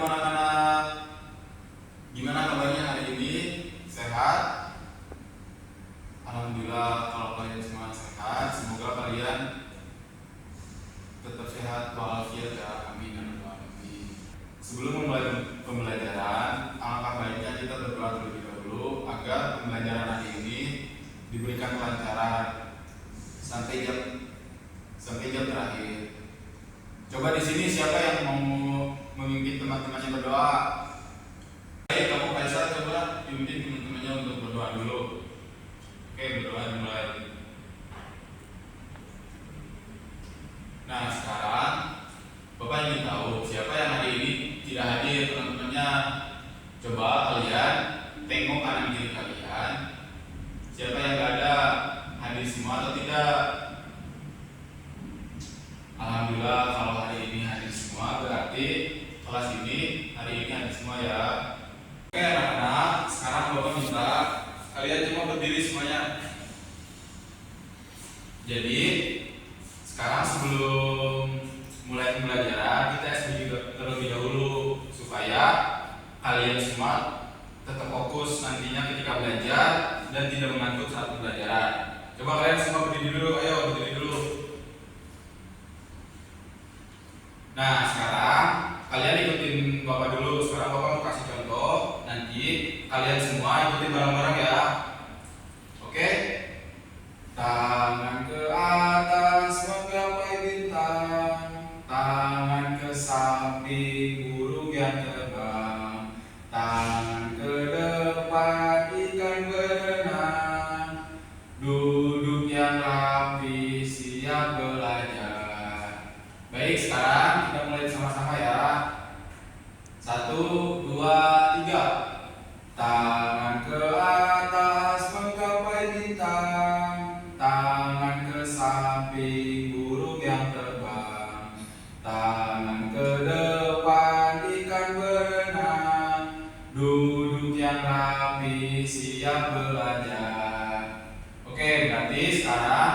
Assalamualaikum anak-anak. Gimana kabarnya hari ini? Sehat? Alhamdulillah kalau kalian semua sehat. Semoga kalian tetap sehat walafiat ya. Amin ya rabbal alamin. Sebelum memulai pembelajaran, alangkah baiknya kita berdoa terlebih dahulu agar pembelajaran hari ini diberikan kelancaran sampai jam terakhir. Coba di sini siapa yang mau memimpin teman-temannya berdoa? Baik, kamu Faisal coba pimpin teman-temannya untuk berdoa dulu. Oke, berdoa dimulai. Nah, sekarang Bapak ingin tahu siapa yang hari ini tidak hadir teman-temannya. Coba kalian tengok kanan kiri kalian. Siapa yang gak ada, hadir semua atau tidak? Alhamdulillah kalau hari ini hadir semua, berarti kelas ini hari ini hadir semua ya. Oke anak-anak, sekarang Bapak minta kalian cuma berdiri semuanya. Jadi sekarang sebelum mulai pembelajaran kita SBG terlebih dahulu supaya kalian semua tetap fokus nantinya ketika belajar dan tidak mengantuk saat pembelajaran. Coba kalian semua berdiri dulu, ayo berdiri dulu. Nah sekarang kalian ikutin Bapak dulu. Sekarang Bapak mau kasih contoh, nanti kalian semua ikutin bareng-bareng ya. Oke? Tangan ke atas menggapai bintang, tangan ke samping burung yang terbang, tangan ke depan ikan berenang, duduk yang rapi siap belajar. Baik, sekarang kita mulai sama-sama ya. 1, 2, 3. Tangan ke atas menggapai bintang, tangan ke samping burung yang terbang, tangan ke depan ikan berenang, duduk yang rapi siap belajar. Oke, berarti sekarang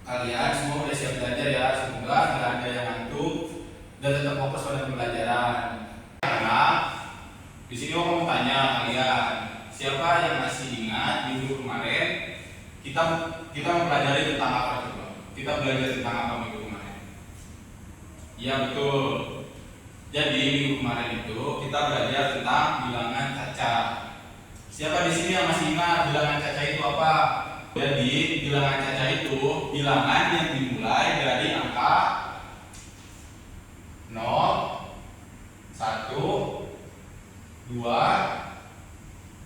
kalian semua sudah siap belajar ya. Semoga tidak ada yang ngantuk dan tetap fokus pada pembelajaran. Karena di sini aku mau tanya kalian, siapa yang masih ingat minggu kemarin kita mempelajari tentang apa coba? Kita belajar tentang apa minggu kemarin? Iya betul. Jadi minggu kemarin itu kita belajar tentang bilangan caca. Siapa di sini yang masih ingat bilangan caca itu apa? Jadi bilangan caca itu bilangan yang dimulai dari angka 0, 1, 2,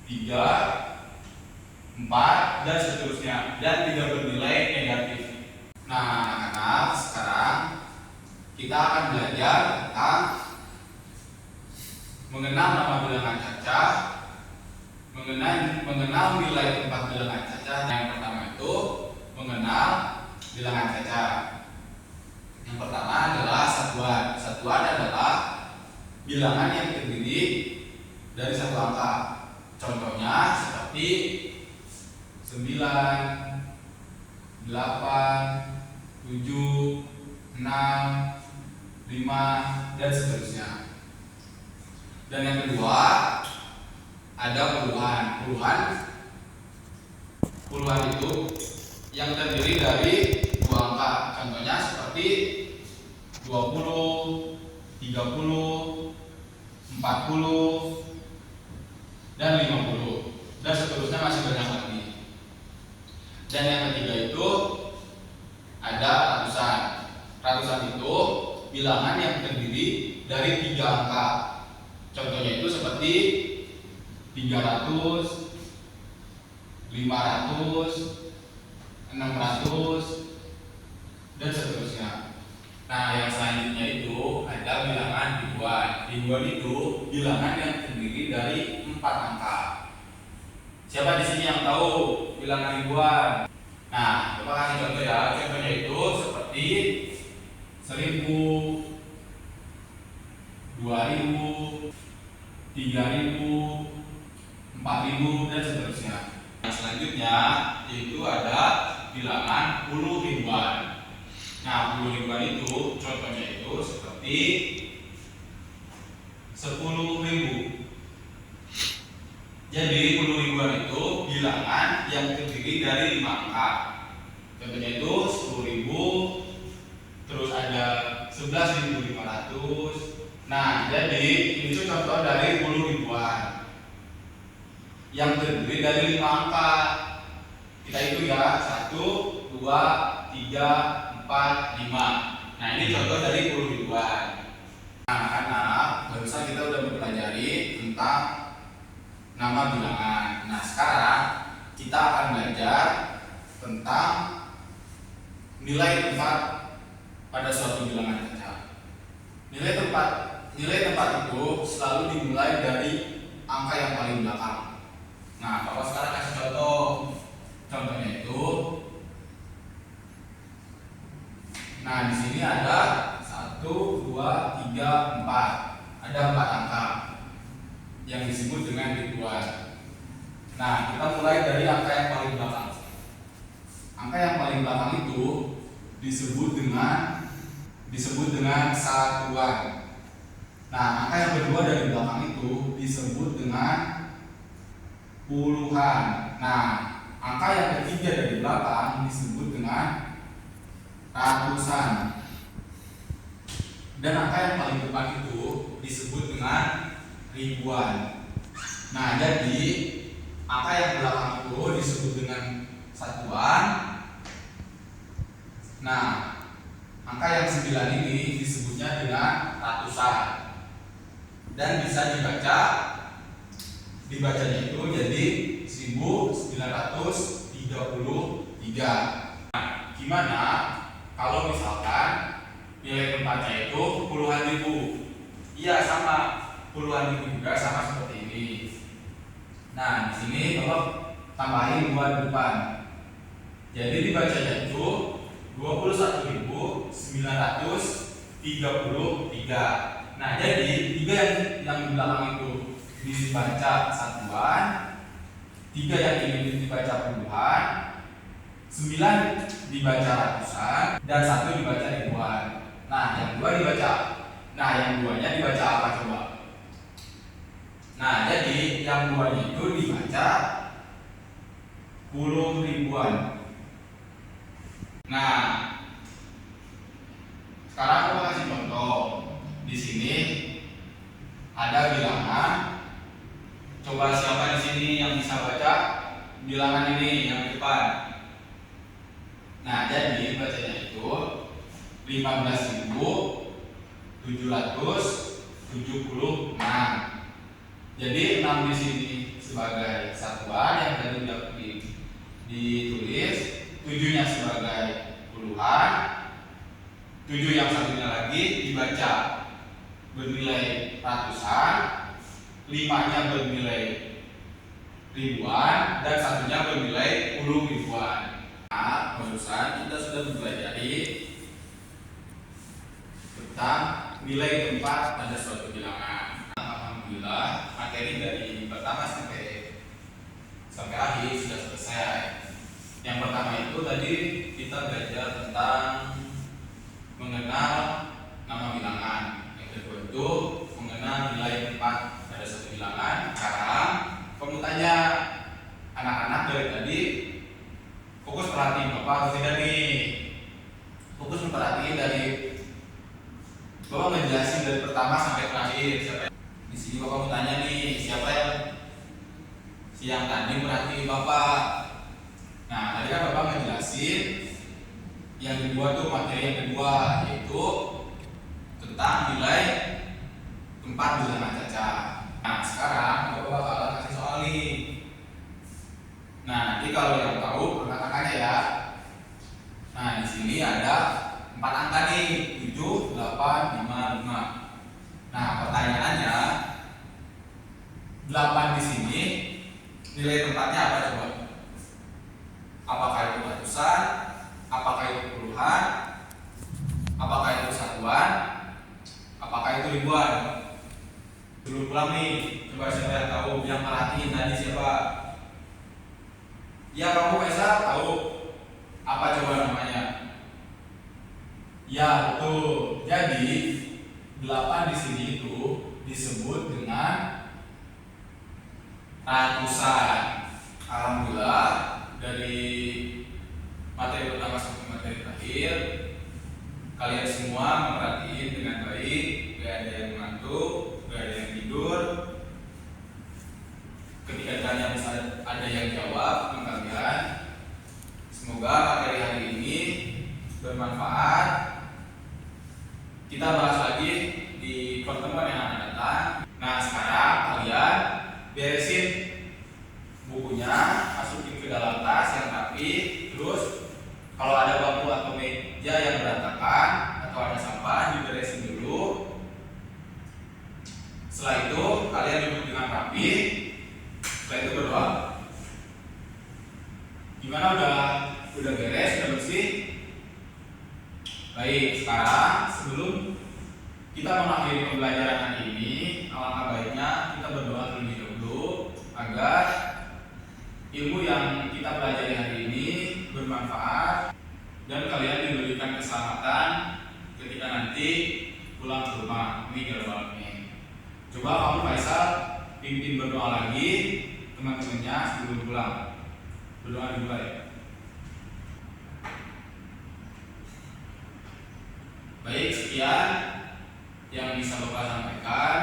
3, 4 dan seterusnya, dan tidak bernilai negatif. Nah anak-anak, sekarang kita akan belajar tentang mengenal nama bilangan caca, mengenal nilai tempat bilangan caca. Yang pertama itu mengenal bilangan caca. Yang pertama adalah satuan. Satuan adalah bilangan yang terdiri dari satu angka. Contohnya seperti 9, 8, 7, 6, 5 dan seterusnya. Dan yang kedua ada puluhan. Puluhan itu yang terdiri dari dua angka. Contohnya seperti 20, 30, 40 dan 50 dan seterusnya, masih banyak lagi. Dan yang ketiga itu ada ratusan. Ratusan itu bilangan yang terdiri dari 3 angka. Contohnya itu seperti 300, 500, 600 dan seterusnya. Nah yang selanjutnya itu ada bilangan ribuan. Ribuan itu bilangan yang terdiri dari 4 angka. Siapa di sini yang tahu bilangan ribuan? Nah coba kasih contoh ya. Contohnya itu seperti 1000, 2000, 3000, 4000 dan seterusnya. Yang selanjutnya itu ada bilangan puluh ribuan. Nah, puluh ribuan itu contohnya itu seperti jadi ini tuh contoh dari puluh ribuan yang terdiri dari 5 angka. Kita hitung ya, 1, 2, 3, 4, 5. Nah, ini contoh dari puluh ribuan. Nah, anak-anak, barusan kita udah mempelajari tentang nama bilangan. Nah, sekarang kita akan belajar tentang nilai tempat pada suatu bilangan cacat. Nilai tempat itu selalu dimulai dari angka yang paling belakang. Nah, Bapak sekarang kasih contoh. Contohnya itu, nah di sini ada 1, 2, 3, 4. Ada 4 angka yang disebut dengan ribuan. Nah, kita mulai dari angka yang paling belakang. Angka yang paling belakang itu disebut dengan satuan. Nah, angka yang kedua dari belakang itu disebut dengan puluhan. Nah, angka yang ketiga dari belakang disebut dengan ratusan. Dan angka yang paling depan itu disebut dengan ribuan. Nah, jadi angka yang belakang itu disebut dengan satuan. Nah, angka yang 9 ini disebutnya dengan ratusan. Dan bisa dibacanya itu jadi 1933. Nah, gimana kalau misalkan nilai tempatnya itu puluhan ribu? Iya, sama, puluhan ribu juga, sama seperti ini. Nah, di sini kalau tambahin 2 di depan, jadi dibacanya itu 21.933. Nah, jadi 3 yang di belakang itu dibaca satuan, 3 yang ini dibaca puluhan, 9 dibaca ratusan, dan 1 dibaca ribuan. Nah, yang 2 dibaca. Nah, yang 2-nya dibaca apa coba? Nah, jadi yang 2-nya itu dibaca puluh ribuan. Nah, sekarang aku kasih contoh. Di sini ada bilangan. Coba siapa di sini yang bisa baca bilangan ini yang di depan? Nah, jadi bacanya itu 15.776. Jadi 6 di sini sebagai satuan yang tadi ditulis, 7-nya sebagai puluhan, 7 yang satunya lagi dibaca bernilai ratusan, 5-nya bernilai ribuan, dan 1-nya bernilai puluh ribuan. Nah, barusan kita sudah mempelajari tentang nilai tempat pada suatu bilangan. Alhamdulillah, materi dari pertama sampai akhir sudah selesai. Yang pertama itu tadi kita belajar tentang mengenal nama bilangan. Yang kedua itu mengenal nilai tempat pada suatu bilangan. Sekarang kamu tanya anak-anak dari tadi, fokus perhatiin Bapak atau tidak nih? Fokus memperhatiin dari Bapak menjelasin dari pertama sampai terakhir. Di sini Bapak mau tanya nih, siapa yang tadi merhatiin Bapak? Nah, tadi kan Bapak ngejelasin yang kedua tuh materi yang kedua, yaitu tentang nilai tempat bilangan cacat. Nah, sekarang Bapak bakalan kasih soal nih. Nah, nanti kalau yang tahu angkat-angkatnya ya. Nah, di sini ada 4 angka nih, 7, 8, 5, 5. Nah, pertanyaannya 8 di sini nilai tempatnya apa coba? Apakah itu ratusan? Apakah itu puluhan? Apakah itu satuan? Apakah itu ribuan? Sebelum pulang nih, coba siapa yang tahu, yang merhatiin tadi siapa? Ya, kamu bisa tahu apa coba namanya? Ya, betul. Jadi 8 di sini itu disebut dengan ratusan. Alhamdulillah, dari materi pertama sampai materi terakhir kalian semua memperhatikan dengan baik gak ada yang ngantuk, gak ada yang tidur. Ketika ditanya bisa ada yang jawab sama kalian. Semoga materi hari ini bermanfaat. Kita bahas lagi di pertemuan yang akan datang. Nah, sekarang kalian beresin bukunya, masukin ke dalam tas yang rapi. Terus kalau ada bangku atau meja yang berantakan atau ada sampah, diberesin dulu. Setelah itu kalian duduk dengan rapi. Setelah itu berdoa. Gimana, udah beres, udah bersih? Baik, sekarang sebelum kita mengakhiri pembelajaran hari ini, alangkah baiknya kita berdoa terlebih dahulu agar ilmu yang kita pelajari hari ini bermanfaat dan kalian diberikan keselamatan ketika nanti pulang ke rumah. Ini ini. Coba kamu Faisal pimpin berdoa lagi teman-temannya sebelum pulang. Berdoa dulu ya. Baik, sekian yang bisa Bapak sampaikan.